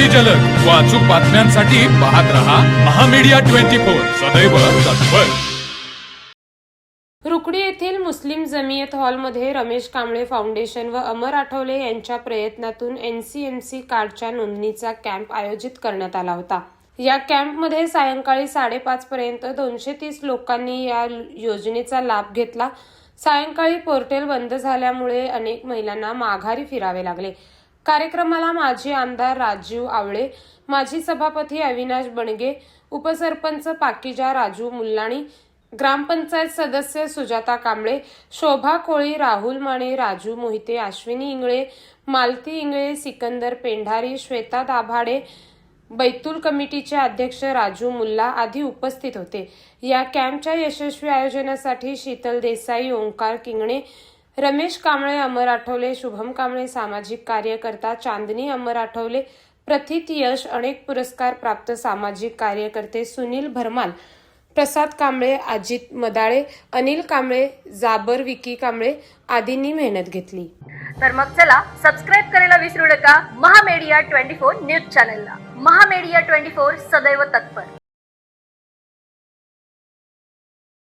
अगदी जलद व अचूक बातम्यांसाठी पाहत रहा महामीडिया 24 सदैव तत्पर। रुकडी येथील मुस्लिम जमियत हॉलमध्ये रमेश कांबळे फाउंडेशन व अमर आठवले यांच्या प्रयत्नातून NCMC कार्डच्या नोंदणीचा कॅम्प आयोजित करण्यात आला होता। या कॅम्पमध्ये सायंकाळी 5:30 पर्यंत 230 लोकांनी या योजनेचा लाभ घेतला। सायंकाळी पोर्टल बंद झाल्यामुळे अनेक महिलांना माघारी फिरावे लागले। कार्यक्रमाला माजी आमदार राजीव आवळे, माजी सभापती अविनाश बनगे, उपसरपंच पाकीजा राजू मुल्लाणी, ग्रामपंचायत सदस्य सुजाता कांबळे, शोभा कोळी, राहुल माने, राजू मोहिते, अश्विनी इंगळे, मालती इंगळे, सिकंदर पेंढारी, श्वेता दाभाडे, बैतूल कमिटीचे अध्यक्ष राजू मुल्ला आदी उपस्थित होते। या कॅम्पच्या यशस्वी आयोजनासाठी शीतल देसाई, ओंकार किंगणे, रमेश कांबळे, अमर आठवले, शुभम कांबळे, सामाजिक कार्यकर्ता चांदनी अमर आठवले, प्रथित यश, अनेक पुरस्कार प्राप्त सामाजिक कार्यकर्ते सुनील भरमाल, प्रसाद कांबळे, अजित मदाळे, अनिल कांबळे, जाबर विकी कांबळे आदींनी मेहनत घेतली। तर मग चला सबस्क्राईब करायला विसरू नका महामीडिया 24 न्यूज चॅनलला। महामीडिया 24 सदैव तत्पर।